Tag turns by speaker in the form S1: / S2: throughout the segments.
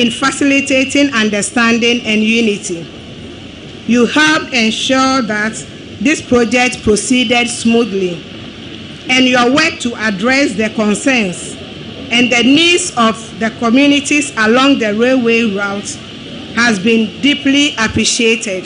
S1: in facilitating understanding and unity. You helped ensure that this project proceeded smoothly, and your work to address the concerns and the needs of the communities along the railway route has been deeply appreciated.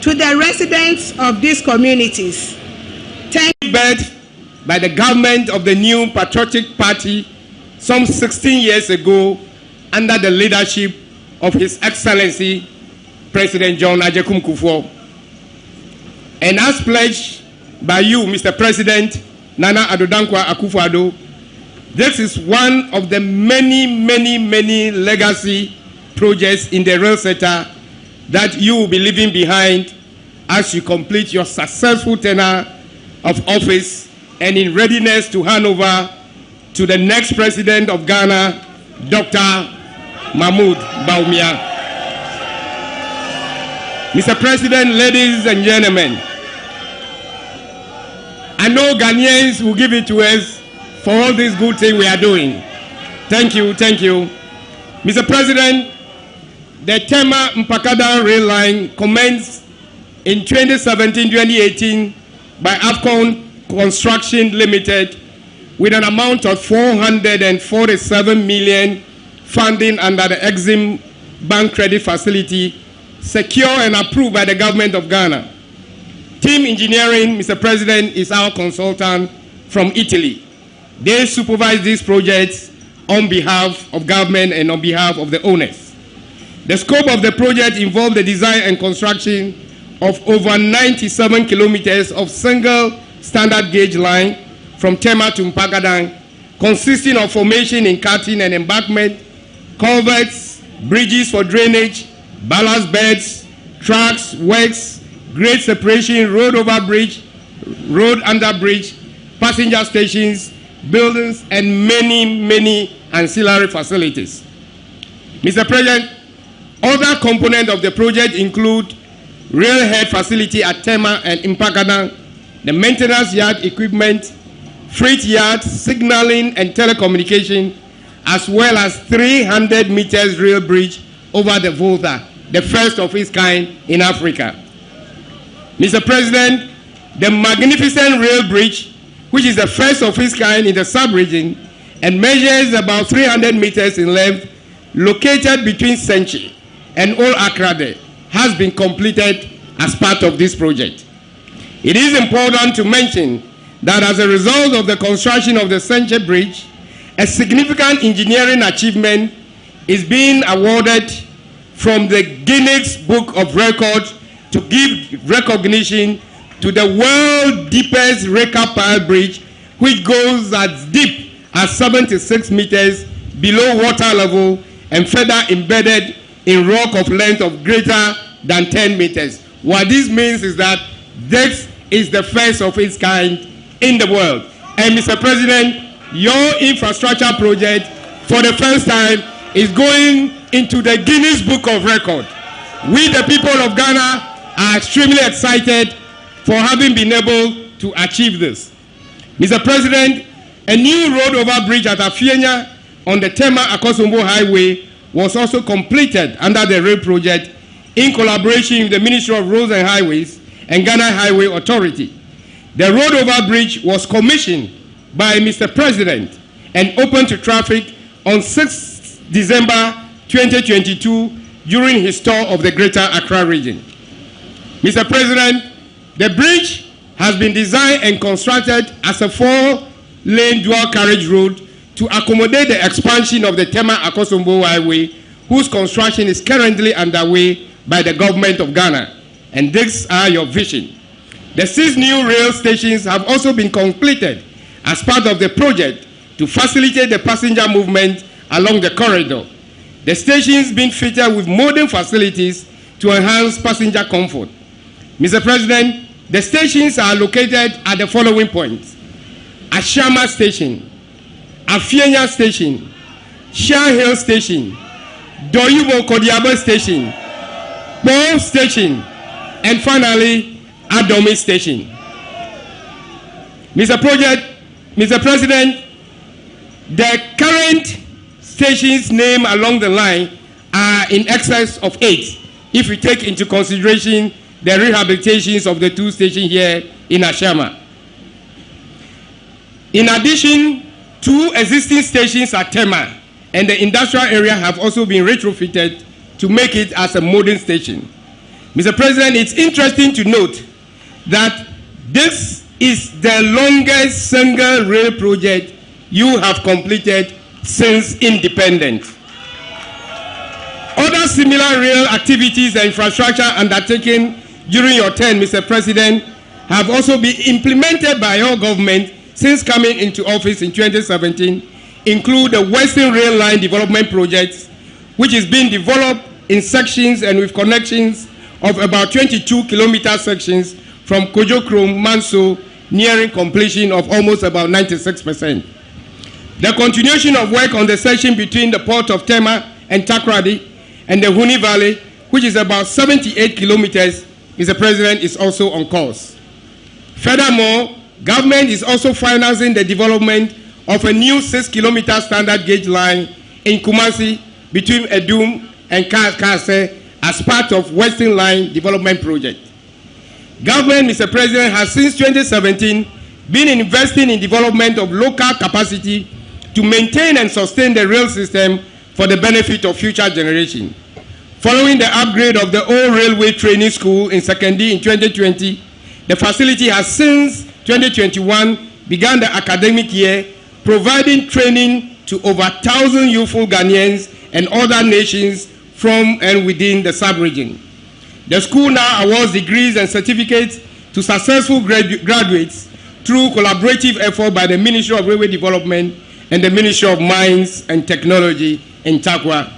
S1: To the residents of these communities, thank you.
S2: Birth by the government of the new Patriotic Party some 16 years ago under the leadership of His Excellency President John Agyekum Kufuor. And as pledged by you, Mr. President Nana Addo Dankwa Akufo-Addo, this is one of the many legacy projects in the rail sector that you will be leaving behind as you complete your successful tenure of office and in readiness to hand over to the next President of Ghana, Dr. Mahmoud Bawumia. Mr. President, ladies and gentlemen, I know Ghanaians will give it to us for all this good thing we are doing. Thank you, thank you. Mr. President, the Tema Mpakadan rail line commenced in 2017-2018 by Afcon Construction Limited with an amount of 447 million funding under the Exim Bank Credit Facility, secure and approved by the government of Ghana. Team Engineering, Mr. President, is our consultant from Italy. They supervise these projects on behalf of government and on behalf of the owners. The scope of the project involved the design and construction of over 97 kilometers of single standard gauge line from Tema to Mpakadan, consisting of formation in cutting and embankment, culverts, bridges for drainage, ballast beds, tracks, works, grade separation, road over bridge, road under bridge, passenger stations, buildings, and many ancillary facilities. Mr. President, other components of the project include railhead facility at Tema and Mpakadan, the maintenance yard equipment, freight yard, signaling and telecommunication, as well as 300 meters rail bridge over the Volta, the first of its kind in Africa. Mr. President, the magnificent rail bridge, which is the first of its kind in the sub-region and measures about 300 meters in length, located between Senchi and Old Accra, has been completed as part of this project. It is important to mention that as a result of the construction of the Senchi Bridge, a significant engineering achievement is being awarded from the Guinness Book of Records to give recognition to the world's deepest Reka Pile Bridge, which goes as deep as 76 meters below water level and further embedded in rock of length of greater than 10 meters. What this means is that this is the first of its kind in the world. And Mr. President, your infrastructure project for the first time is going into the Guinness Book of Records. We, the people of Ghana, are extremely excited for having been able to achieve this. Mr. President, a new road over bridge at Afienya on the Tema-Akosombo Highway was also completed under the rail project in collaboration with the Ministry of Roads and Highways and Ghana Highway Authority. The road over bridge was commissioned by Mr. President and opened to traffic on 6 December 2022 during his tour of the Greater Accra region. Mr. President, the bridge has been designed and constructed as a 4-lane dual carriage road to accommodate the expansion of the Tema-Akosombo Highway, whose construction is currently underway by the government of Ghana. And these are your vision. The 6 new rail stations have also been completed as part of the project to facilitate the passenger movement along the corridor. The stations being fitted with modern facilities to enhance passenger comfort. Mr. President, the stations are located at the following points: Ashama Station, Afienya Station, Shah Hill Station, Doyubo Kodiabo Station, Bo Station, and finally, Addo Station. Mr. President, the current stations named along the line are in excess of 8, if we take into consideration the rehabilitations of the 2 stations here in Ashama. In addition, 2 existing stations at Tema and the industrial area have also been retrofitted to make it as a modern station. Mr. President, it's interesting to note that this is the longest single rail project you have completed since independence. Other similar rail activities and infrastructure undertaken during your term, Mr. President, have also been implemented by your government since coming into office in 2017, include the Western Rail Line Development Project, which is being developed in sections and with connections of about 22 kilometer sections from Kojokrom, Manso, nearing completion of almost about 96%. The continuation of work on the section between the port of Tema and Takoradi and the Huni Valley, which is about 78 kilometers, Mr. President, is also on course. Furthermore, government is also financing the development of a new 6-kilometer standard gauge line in Kumasi between Edum and Kase as part of Western Line Development Project. Government, Mr. President, has since 2017 been investing in development of local capacity to maintain and sustain the rail system for the benefit of future generations. Following the upgrade of the old railway training school in Sekondi in 2020, the facility has since 2021 begun the academic year providing training to over 1,000 youthful Ghanaians and other nations from and within the sub-region. The school now awards degrees and certificates to successful graduates through collaborative effort by the Ministry of Railway Development and the Ministry of Mines and Technology in Takwa.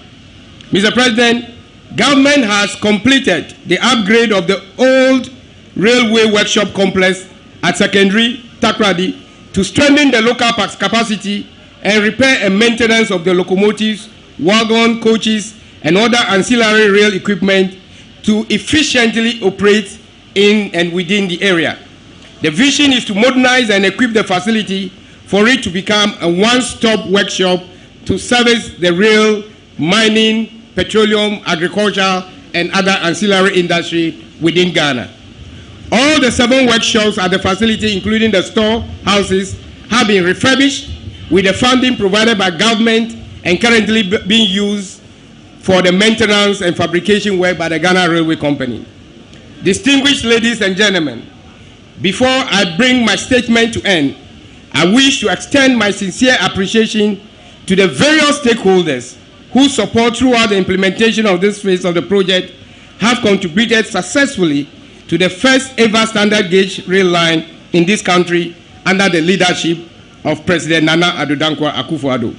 S2: Mr. President, government has completed the upgrade of the old railway workshop complex at secondary Takoradi to strengthen the local capacity and repair and maintenance of the locomotives, wagon, coaches, and other ancillary rail equipment to efficiently operate in and within the area. The vision is to modernize and equip the facility for it to become a one-stop workshop to service the rail, mining, petroleum, agriculture, and other ancillary industry within Ghana. All the 7 workshops at the facility, including the storehouses, have been refurbished with the funding provided by government and currently being used for the maintenance and fabrication work by the Ghana Railway Company. Distinguished ladies and gentlemen, before I bring my statement to end, I wish to extend my sincere appreciation to the various stakeholders whose support throughout the implementation of this phase of the project have contributed successfully to the first ever standard gauge rail line in this country under the leadership of President Nana Addo Akufo-Addo.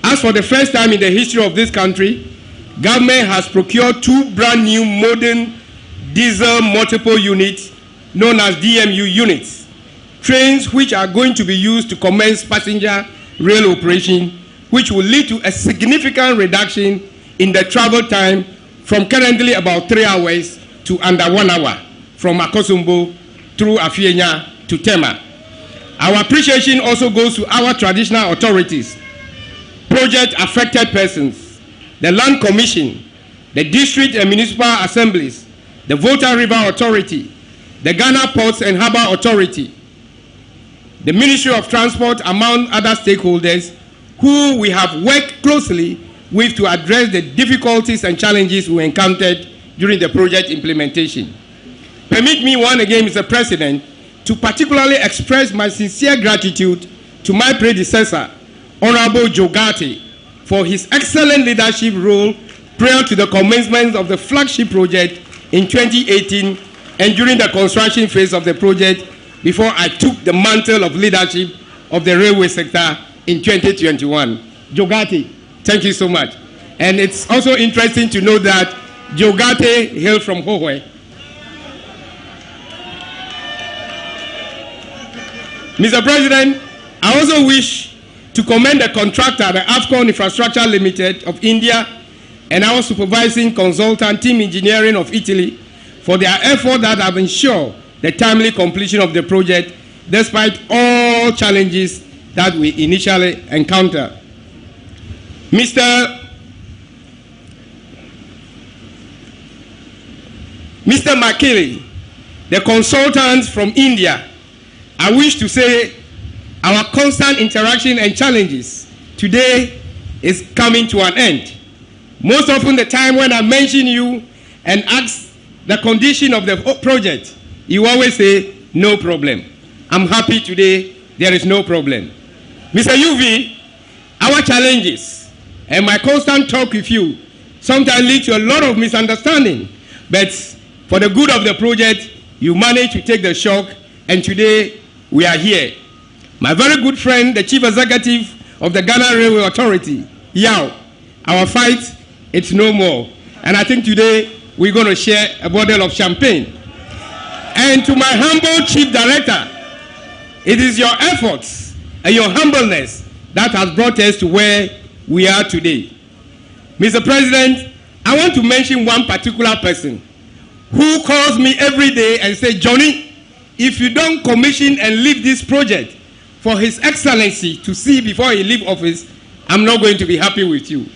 S2: As for the first time in the history of this country, government has procured 2 brand new modern diesel multiple units known as DMU units, trains which are going to be used to commence passenger rail operation, which will lead to a significant reduction in the travel time from currently about 3 hours to under 1 hour from Akosombo through Afienya to Tema. Our appreciation also goes to our traditional authorities, project affected persons, the Land Commission, the district and municipal assemblies, the Volta River Authority, the Ghana Ports and Harbour Authority, the Ministry of Transport, among other stakeholders who we have worked closely with to address the difficulties and challenges we encountered during the project implementation. Permit me once again, Mr. President, to particularly express my sincere gratitude to my predecessor, Honorable Jogate, for his excellent leadership role prior to the commencement of the flagship project in 2018 and during the construction phase of the project before I took the mantle of leadership of the railway sector in 2021. Jogate, thank you so much. And it's also interesting to know that Jogate hailed from Hohwe. Mr. President, I also wish to commend the contractor, the Afcon Infrastructure Limited of India, and our supervising consultant, Team Engineering of Italy, for their effort that have ensured the timely completion of the project, despite all challenges that we initially encountered. Mr. Makili, the consultant from India, I wish to say our constant interaction and challenges today is coming to an end. Most often the time when I mention you and ask the condition of the project, you always say, no problem. I'm happy today, there is no problem. Mr. UV, our challenges and my constant talk with you sometimes lead to a lot of misunderstanding, but for the good of the project, you managed to take the shock, and today we are here. My very good friend, the Chief Executive of the Ghana Railway Authority, Yao, our fight, it's no more. And I think today we're going to share a bottle of champagne. And to my humble Chief Director, it is your efforts and your humbleness that has brought us to where we are today. Mr. President, I want to mention one particular person who calls me every day and says, Johnny, if you don't commission and leave this project for His Excellency to see before he leave office, I'm not going to be happy with you.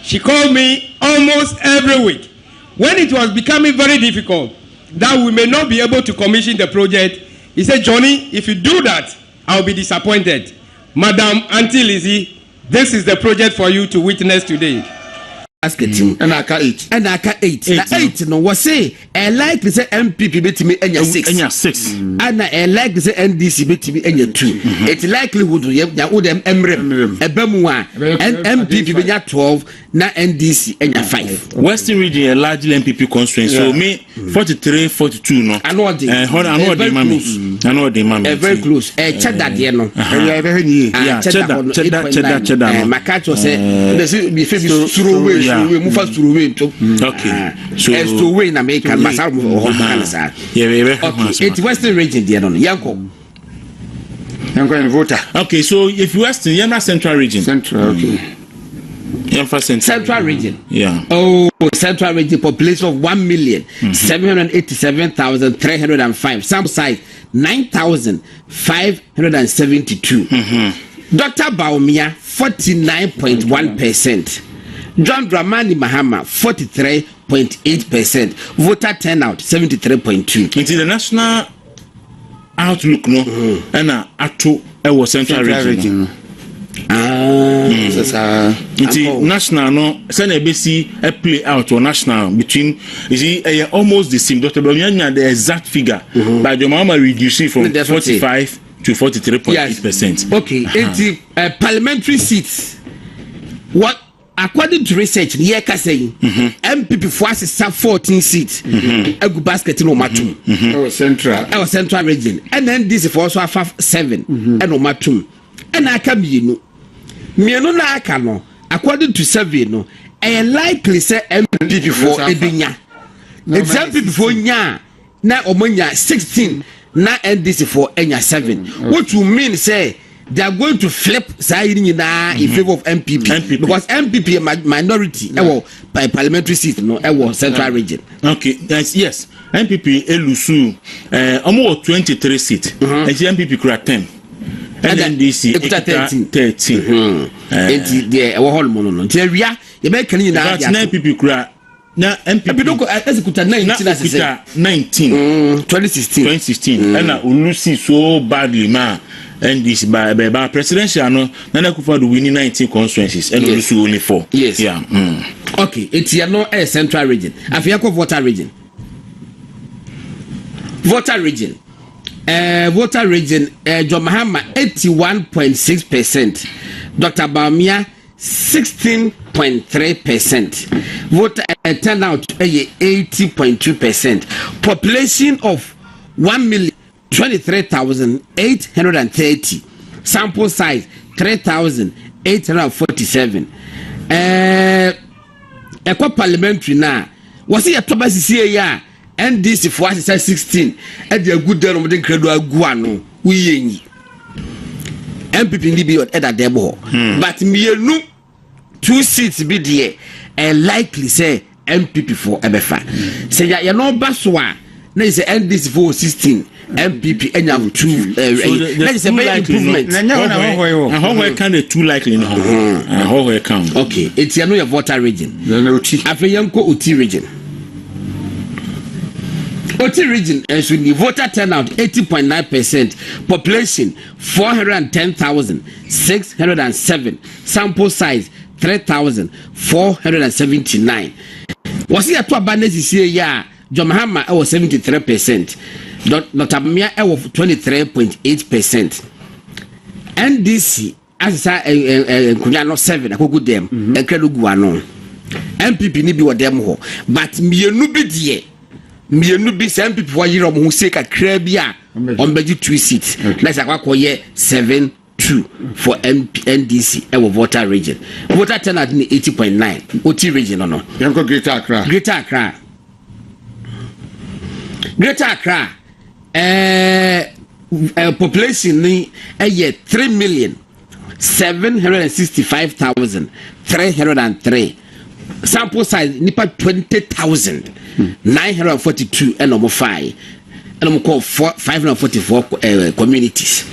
S2: She called me almost every week. When it was becoming very difficult that we may not be able to commission the project, he said, Johnny, if you do that, I'll be disappointed. Madam Auntie Lizzie, this is the project for you to witness today.
S3: Asking and I can 8 and I can 8 8 no was say I like to say MPP bet me enya 6 and I like to say NDC bet me enya 2 it's likelihood ya would them emrem ebemu a MPP be 12 na NDC enya 5
S4: Western region a large MPP constituency so me 43 42 no I know the mami
S3: very close cheddar there no cheddar makacho say be famous through way we move fast through way
S4: okay so
S3: as to win America masar okay it's Western region there no yanko
S4: in voter okay so if Western you're not Central region
S3: okay Central region.
S4: Yeah.
S3: Oh, Central region population of 1,787,305. Sample size 9,572. Dr. Baumia 49.1%. John Dramani Mahama 43.8%. Voter turnout 73.2%.
S4: It's the national outlook no and ato ewo Central region. National no send a play out or national between is almost the same. Dr. Bamianya the exact figure but the mama reducing from 45 to 43.8%.
S3: Okay, it's parliamentary seats. What according to research, the saying MPP for us is 14 seats. A good basket no matter. Our central region, and then this is for also 7 and no matter. And I can be no. Me no na aka no according to survey no I likely say MPP for Ebinya. It's MPP for nya na omonya 16 na NDC for enya 7. What you mean say they are going to flip side in favor of MPP because MPP minority by parliamentary seat no central region.
S4: Okay, yes. MPP elusu almost 23 seats. And MPP crack 10. And then DC 13.
S3: And the whole mono. We are you make any na
S4: MPP crack. Na MPP
S3: don't execute 19
S4: 2016 and ulusi so badly ma and this by presidential no Nana Akufo-Addo winning 19 constituencies and ulusi only 4.
S3: Yes.
S4: Yeah.
S3: Okay, it's here no a central region. Afiako voter region. Voter region. John Mahama 81.6%. Dr. Baumia 16.3%. Voter turnout 80.2%. Population of 1,023,830. Sample size 3,847. Eco parliamentary na. Was he a Tobasi ya? NDC for us is 16 and the good deal of the incredible guano we MPP ni be at that demo but me no 2 seats be there and likely say MPP for ebefa say ya no baswa na is NDC for 16 MPP and have 2 that is a very improvement.
S4: How can the 2 likely no how count?
S3: Okay, it's your voter region. Afeyanko Oti region. Oti region as with the voter turnout 80.9%, population 410,607, sample size 3,479. Was he a two abundance this year? John Mahama was 73%. Dr. Mia was 23.8%. NDC as I Kunyano 7, I could go them, and Keluguano. MPP ni bi wa dem ho, but mienu bi die. Mienu bi some people for year who say ka krabia on beji 2 seats. Let's akwakoye 7-2 for NDC e voter region. Voter turnout 80.9. OT region no.
S5: Yanko Greater Accra.
S3: Greater Accra. Population ni 3,765,303. Sample size nipa 20,942 and number 5 and we call 544 communities.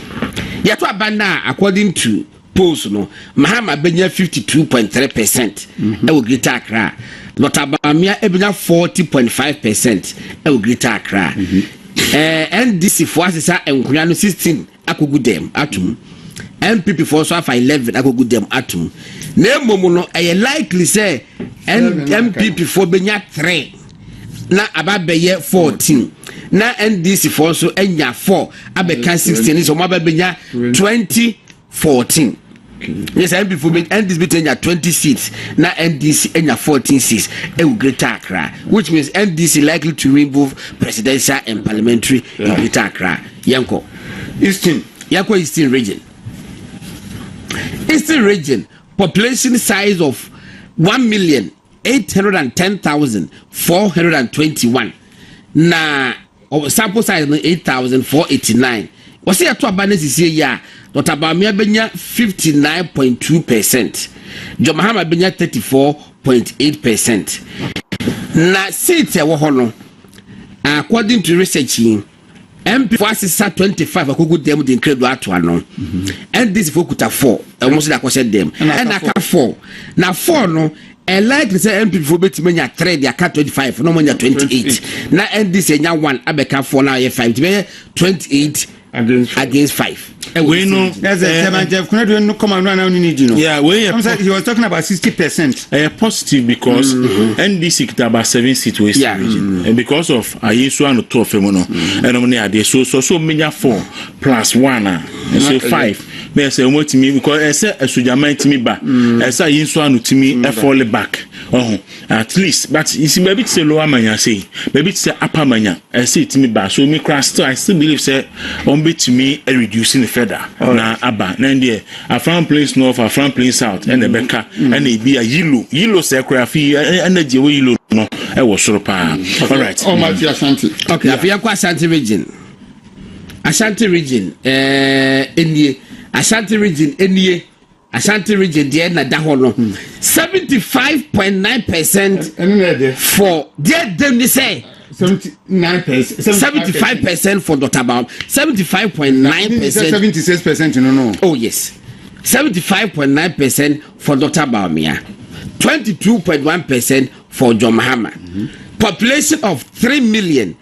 S3: Yet abana according to polls no Mahama benya 52.3% e wo Greater Accra. Dr. Bamia ebenya 40.5% e wo Greater Accra. NDC for asesa enkunya no 16 akogu dem atum. MPP for so for 11 akogu dem atum. Na momo no e likely say MPP for benya 3 na ababeye 14 na NDC for so enya 4 abeka 16 so mababenya 2014. Yes, MPP for NDC between 20 seats na NDC enya 14 seats e Greater Accra, which means NDC likely to remove presidential and parliamentary in Greater Accra. Yanko Eastern region. Eastern region population size of 1,810,421 na sample size 8,489. Was here to abundance this year? Dr. Bamia benya 59.2%. John Mahama benya 34.8%. Na seat wo hono according to research MP for 25 akogu dem de incredible ato ano. And this for kuta 4 almost like I said them. And aka 4. Na 4 no I like to say MP for beti menya 3 they aka 25 no menya 28. Na and this enya 1 abeka 4 now 5 28 against 5.
S5: We know as a Jeff no come on now need you know. Yeah, he was talking about 60%.
S4: Positive because NDC kita about 7 seats West region. And because of Ayesu and 2 femono and omni so many 4 plus 1 and so 5. Me say mo timi because I say asujama timi ba. I say Ayesu and timi fall back. At least but you see maybe it's a lower manya say maybe it's a upper manya. I say timi ba so me crash still I still believe say on be to me reducing the feather na aba na ndie afran place north afran place south and the beka and e be a yellow secrafi energy we yellow no e wo soro pa. All right,
S5: Ashanti.
S3: Okay, afia kwa Ashanti region enie Ashanti region there na da hono 75.9% for there them they say 75% for Dr. Baum, 75.9%.
S5: 76%, no.
S3: Oh yes, 75.9% for Dr. Baumia, 22.1% for John Mahama. Population of 3,295,000.